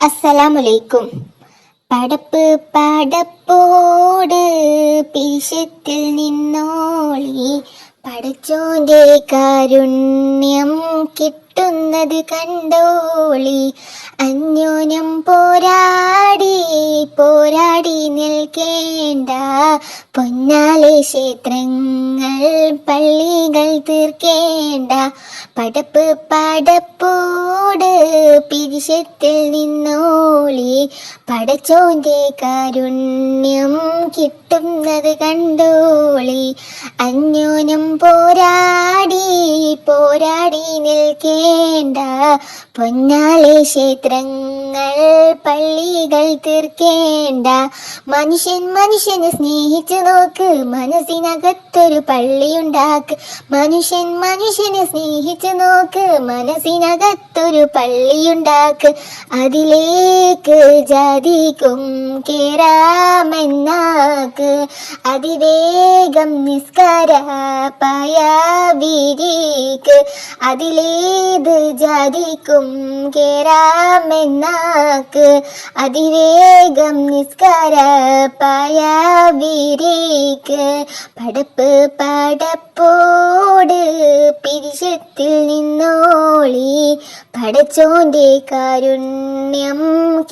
അസ്സലാമലൈക്കും. പടപ്പ് പടപ്പോട് പിരിശത്തിൽ നിന്നോളി, പടച്ചോന്റെ കാരുണ്യം കിട്ടുന്നത് കണ്ടോളി. അന്യോന്യം പോരാടി പോരാടി നിൽക്കേണ്ട, പൊന്നാലെ ക്ഷേത്രങ്ങൾ പള്ളികൾ തീർക്കേണ്ട. പടപ്പ് പടപ്പോട് പിരിശത്തിൽ നിന്നോളി, പടച്ചോന്റെ കാരുണ്യം കിട്ടുന്നത് കണ്ടോളി. അന്യോന്യം പോരാടി പോരാടി നിൽക്കേണ്ട, പൊന്നാലെ ക്ഷേത്രങ്ങൾ പള്ളികൾ തീർക്കേണ്ട. മനുഷ്യൻ മനുഷ്യനെ സ്നേഹിച്ചു നോക്ക്, മനസ്സിനകത്തൊരു പള്ളിയുണ്ടാക്ക്. മനുഷ്യൻ മനുഷ്യനെ സ്നേഹിച്ചു നോക്ക്, മനസ്സിനകത്തൊരു പള്ളിയുണ്ടാക്ക്. അതിലേക്ക് ജാതിക്കും കേറാമെന്നാക്ക്, അതിവേഗം നിസ്കാര പായ വിരിക്ക്. അതിലേത് ജാതിക്കും കേറാമെന്നാക്ക്, അതിവേഗം നിസ്കാര പായ വിരിക്ക്. പടപ്പ് പടപ്പോട് പിരിശത്തിൽ നിന്നോളി, പടച്ചോന്റെ കാരുണ്യം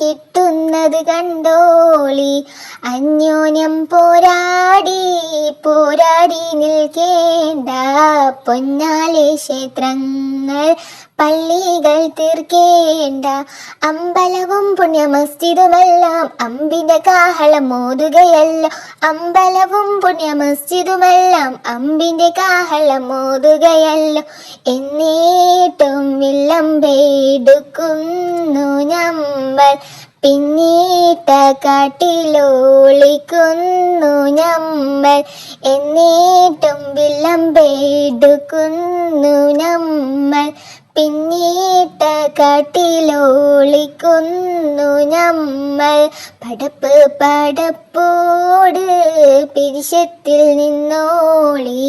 കിട്ടുന്നത് കണ്ടോളി. അന്യോന്യം പോരാടി പോരാടി നിൽക്കേണ്ട, പൊന്നാലെ ക്ഷേത്രങ്ങൾ പള്ളികൾ തീർക്കേണ്ട. അമ്പലവും പുണ്യ മസ്ജിദുമെല്ലാം അമ്പിന്റെ കാഹളം മോതുകയല്ല. അമ്പലവും പുണ്യ മസ്ജിദുമെല്ലാം അമ്പിന്റെ കാഹളം മോതുകയല്ല. എന്നേറ്റും വില്ലമ്പെടുക്കുന്നു നമ്മൾ, പിന്നീട്ട കാട്ടിലോളിക്കുന്നു നമ്മൾ. എന്നേറ്റും വില്ലമ്പെടുക്കുന്നു നമ്മൾ, പിന്നീട്ട കാട്ടിലോളിക്കുന്നു നമ്മൾ. പടപ്പ് പടപ്പോട് പിരിശത്തിൽ നിന്നോളി,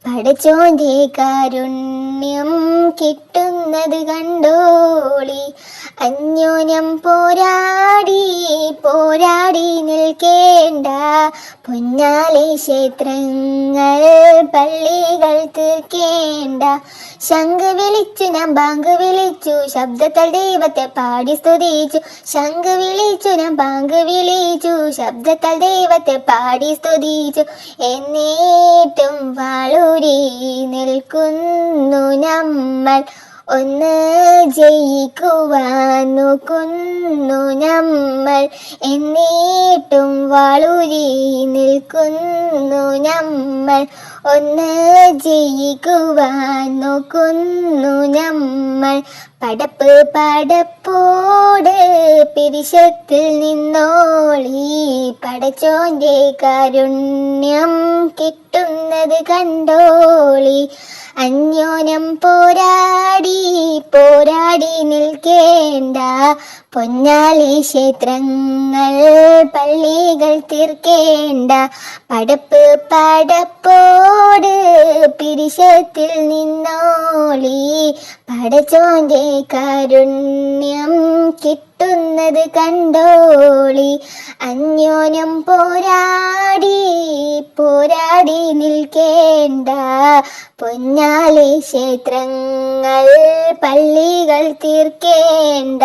പടച്ചോന്റെ കാരുണ്യം കിട്ടുന്നത് കണ്ടോളി. അന്യോന്യം പോരാടി പോരാടി നിൽക്കേണ്ട, പൊന്നാലെ ക്ഷേത്രങ്ങൾ പള്ളികൾ തീർക്കേണ്ട. ശംഖ് വിളിച്ചു ഞാൻ ബാങ്ക് വിളിച്ചു, ശബ്ദത്താൽ ദൈവത്തെ പാടി സ്തുതിച്ചു. ശംഖ് വിളിച്ചു ഞാൻ ബാങ്ക് വിളിച്ചു, ശബ്ദത്താൽ ദൈവത്തെ പാടി സ്തുതിച്ചു. എന്നേറ്റും വാളൂരി നിൽക്കുന്നു നമ്മൾ, ഒന്ന് ജയിക്കുവാൻ നോക്കുന്നു നമ്മൾ. എന്നേറ്റും വാളൂരി നിൽക്കുന്നു നമ്മൾ, ഒന്ന് ജയിക്കുവാൻ നോക്കുന്നു നമ്മൾ. പടപ്പ് പടപ്പോട് പിരിശത്തിൽ നിന്നോളി, പടച്ചോന്റെ കാരുണ്യം കിട്ടുന്നത് കണ്ടോളി. അന്യോന്യം പോരാടി പോരാടി നിൽക്കേണ്ട, പൊന്നാലെ ക്ഷേത്രങ്ങൾ പള്ളികൾ തീർക്കേണ്ട. പടപ്പ് പടപ്പോട് പിരിശത്തിൽ നിന്നോളി, പടച്ചോന്റെ കാരുണ്യം കിട്ടുന്നത് കണ്ടോളി. അന്യോന്യം പോരാടി പോരാടി നിൽക്കേണ്ട, പൊന്നാലെ ക്ഷേത്രങ്ങൾ പള്ളികൾ തീർക്കേണ്ട.